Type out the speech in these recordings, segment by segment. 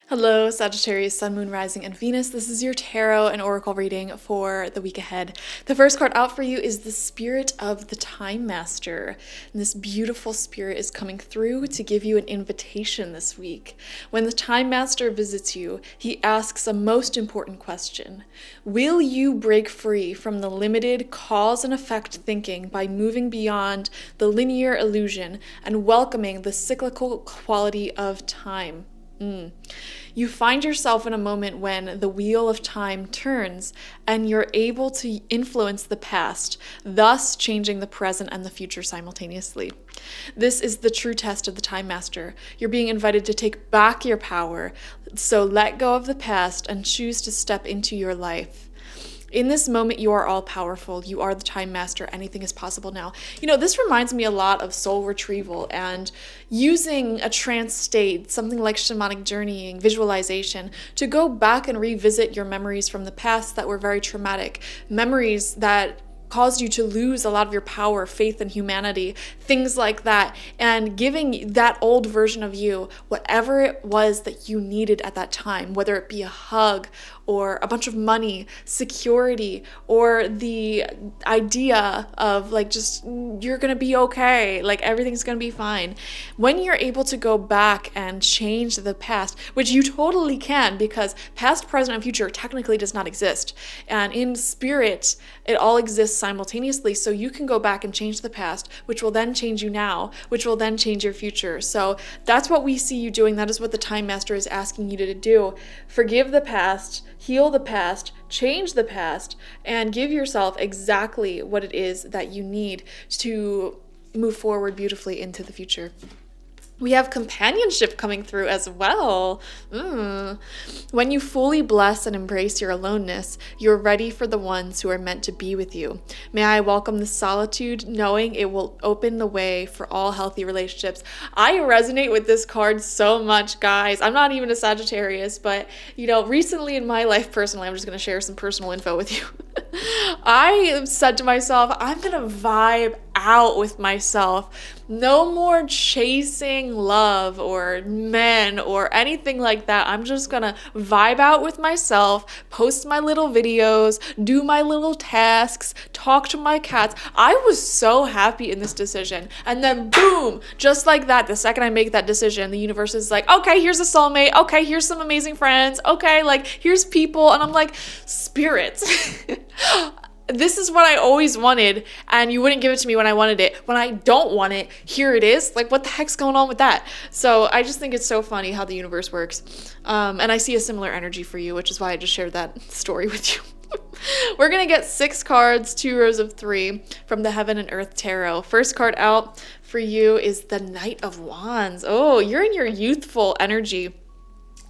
Hello, Sagittarius, Sun, Moon, Rising, and Venus. This is your tarot and oracle reading for the week ahead. The first card out for you is the Spirit of the Time Master. And this beautiful spirit is coming through to give you an invitation this week. When the Time Master visits you, he asks a most important question. Will you break free from the limited cause and effect thinking by moving beyond the linear illusion and welcoming the cyclical quality of time? You find yourself in a moment when the wheel of time turns and you're able to influence the past, thus changing the present and the future simultaneously. This is the true test of the Time Master. You're being invited to take back your power, so let go of the past and choose to step into your life. In this moment, you are all powerful. You are the Time Master. Anything is possible now. This reminds me a lot of soul retrieval and using a trance state, something like shamanic journeying, visualization, to go back and revisit your memories from the past that were very traumatic, memories that caused you to lose a lot of your power, faith in humanity, things like that, and giving that old version of you whatever it was that you needed at that time, whether it be a hug or a bunch of money, security, or the idea of just you're gonna be okay, everything's gonna be fine. When you're able to go back and change the past, which you totally can, because past, present, and future technically does not exist, and in spirit it all exists simultaneously, so you can go back and change the past, which will then change you now, which will then change your future. So that's what we see you doing. That is what the Time Master is asking you to do. Forgive the past, heal the past, change the past, and give yourself exactly what it is that you need to move forward beautifully into the future. We have companionship coming through as well. When you fully bless and embrace your aloneness, you're ready for the ones who are meant to be with you. May I welcome the solitude, knowing it will open the way for all healthy relationships. I resonate with this card so much, guys. I'm not even a Sagittarius, but recently in my life personally, I'm just going to share some personal info with you. I said to myself, I'm going to vibe out with myself. No more chasing love or men or anything like that. I'm just gonna vibe out with myself, post my little videos, do my little tasks, talk to my cats. I was so happy in this decision. And then boom, just like that, the second I make that decision, the universe is like, okay, here's a soulmate. Okay, here's some amazing friends. Okay, here's people. And I'm like, spirits. This is what I always wanted, and you wouldn't give it to me when I wanted it. When I don't want it, here it is. What the heck's going on with that? So I just think it's so funny how the universe works. And I see a similar energy for you, which is why I just shared that story with you. We're going to get 6 cards, 2 rows of 3 from the Heaven and Earth Tarot. First card out for you is the Knight of Wands. Oh, you're in your youthful energy.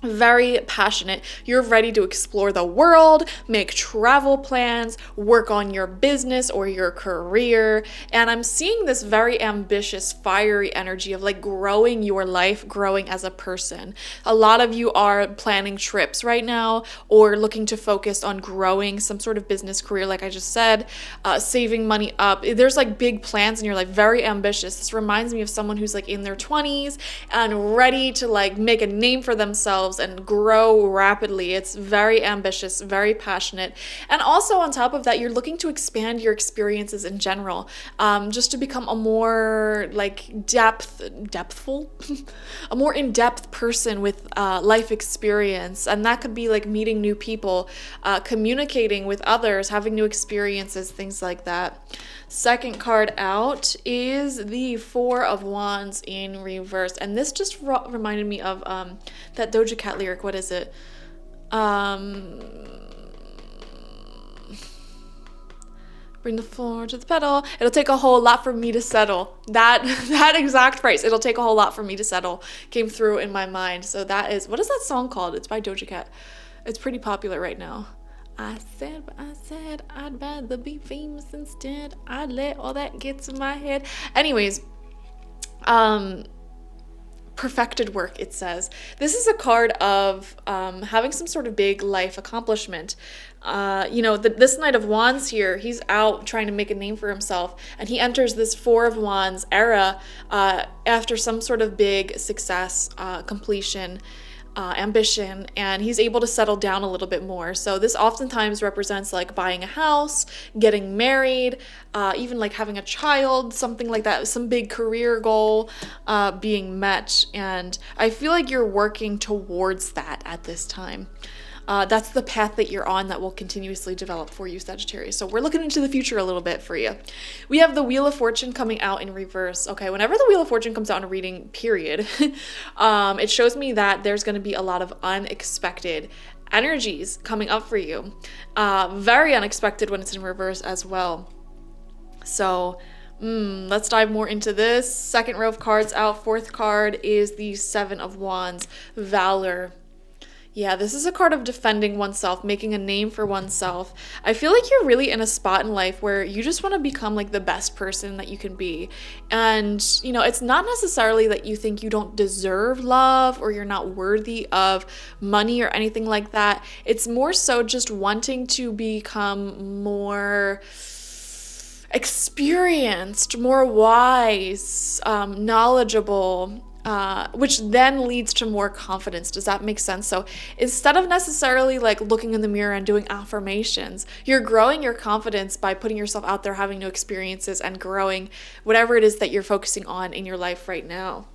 Very passionate. You're ready to explore the world, make travel plans, work on your business or your career. And I'm seeing this very ambitious, fiery energy of growing your life, growing as a person. A lot of you are planning trips right now or looking to focus on growing some sort of business career, like I just said, saving money up. There's big plans in your life, very ambitious. This reminds me of someone who's in their 20s and ready to make a name for themselves and grow rapidly. It's very ambitious, very passionate. And also on top of that, you're looking to expand your experiences in general, just to become a more depthful, a more in-depth person with life experience. And that could be meeting new people, communicating with others, having new experiences, things like that. Second card out is the Four of Wands in reverse. And this just reminded me of that Doja Cat lyric. What is it? Bring the floor to the pedal. It'll take a whole lot for me to settle. That exact phrase. It'll take a whole lot for me to settle came through in my mind. So that is, what is that song called? It's by Doja Cat. It's pretty popular right now. I said I'd rather be famous instead. I'd let all that get to my head. Anyways, perfected work, it says. This is a card of having some sort of big life accomplishment. This Knight of Wands here, he's out trying to make a name for himself, and he enters this Four of Wands era after some sort of big success, completion. ambition, and he's able to settle down a little bit more. So this oftentimes represents like buying a house, getting married, even like having a child, something like that, some big career goal being met. And I feel like you're working towards that at this time. That's the path that you're on that will continuously develop for you, Sagittarius. So we're looking into the future a little bit for you. We have the Wheel of Fortune coming out in reverse. Okay, whenever the Wheel of Fortune comes out in a reading, period, it shows me that there's going to be a lot of unexpected energies coming up for you. Very unexpected when it's in reverse as well. So let's dive more into this. Second row of cards out. Fourth card is the Seven of Wands, Valor. Yeah, this is a card of defending oneself, making a name for oneself. I feel like you're really in a spot in life where you just want to become like the best person that you can be. And, you know, it's not necessarily that you think you don't deserve love or you're not worthy of money or anything like that. It's more so just wanting to become more experienced, more wise, knowledgeable, which then leads to more confidence. Does that make sense? So instead of necessarily like looking in the mirror and doing affirmations, you're growing your confidence by putting yourself out there, having new experiences, and growing whatever it is that you're focusing on in your life right now.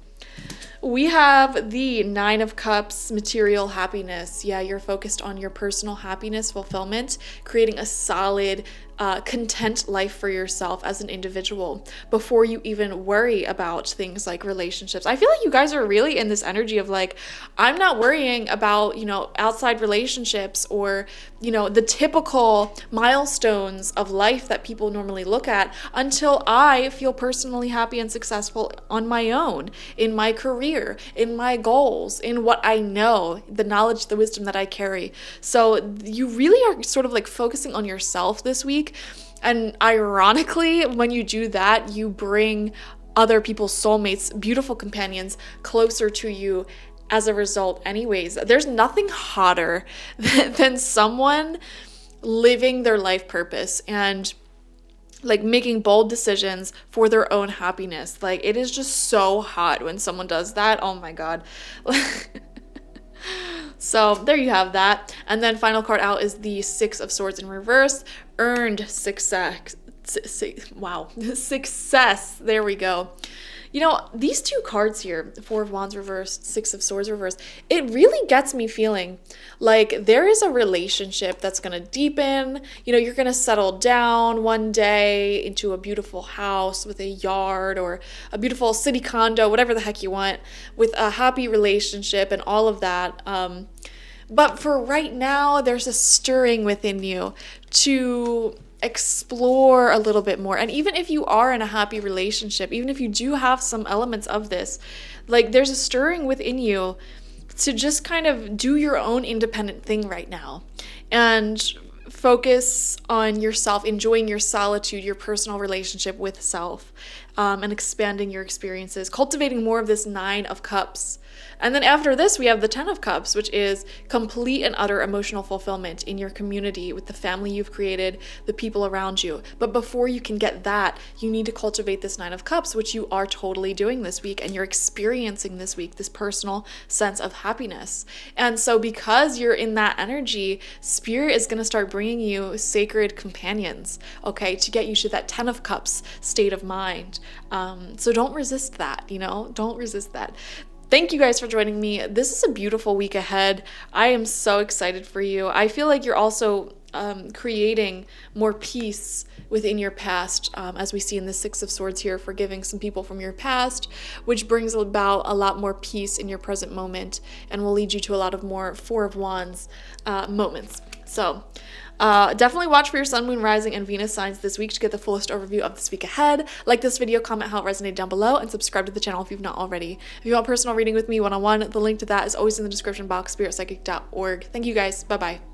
We have the Nine of Cups, material happiness. Yeah, you're focused on your personal happiness, fulfillment, creating a solid, content life for yourself as an individual before you even worry about things like relationships. I feel like you guys are really in this energy of like, I'm not worrying about, you know, outside relationships or, you know, the typical milestones of life that people normally look at until I feel personally happy and successful on my own, in my career, in my goals, in what I know, the knowledge, the wisdom that I carry. So you really are sort of like focusing on yourself this week. And ironically, when you do that, you bring other people's soulmates, beautiful companions, closer to you as a result anyways. There's nothing hotter than someone living their life purpose and like making bold decisions for their own happiness. Like, it is just so hot when someone does that. Oh my God. So there you have that. And then final card out is the Six of Swords in reverse. Earned success. Wow. Success. There we go. You know, these two cards here, Four of Wands reversed, Six of Swords reversed, it really gets me feeling like there is a relationship that's going to deepen. You know, you're going to settle down one day into a beautiful house with a yard or a beautiful city condo, whatever the heck you want, with a happy relationship and all of that. But for right now, there's a stirring within you to explore a little bit more. And even if you are in a happy relationship, even if you do have some elements of this, like there's a stirring within you to just kind of do your own independent thing right now and focus on yourself, enjoying your solitude, your personal relationship with self, and expanding your experiences, cultivating more of this Nine of Cups. And then after this, we have the Ten of Cups, which is complete and utter emotional fulfillment in your community with the family you've created, the people around you. But before you can get that, you need to cultivate this Nine of Cups, which you are totally doing this week, and you're experiencing this week, this personal sense of happiness. And so because you're in that energy, Spirit is going to start bringing you sacred companions, okay, to get you to that Ten of Cups state of mind. So don't resist that, you know, don't resist that. Thank you guys for joining me. This is a beautiful week ahead. I am so excited for you. I feel like you're also creating more peace within your past, as we see in the Six of Swords here, forgiving some people from your past, which brings about a lot more peace in your present moment and will lead you to a lot of more Four of Wands moments. So definitely watch for your sun, moon, rising, and Venus signs this week to get the fullest overview of this week ahead. Like this video, comment how it resonated down below, and subscribe to the channel if you've not already. If you want personal reading with me one-on-one, the link to that is always in the description box, spiritpsychic.org. Thank you guys. Bye-bye.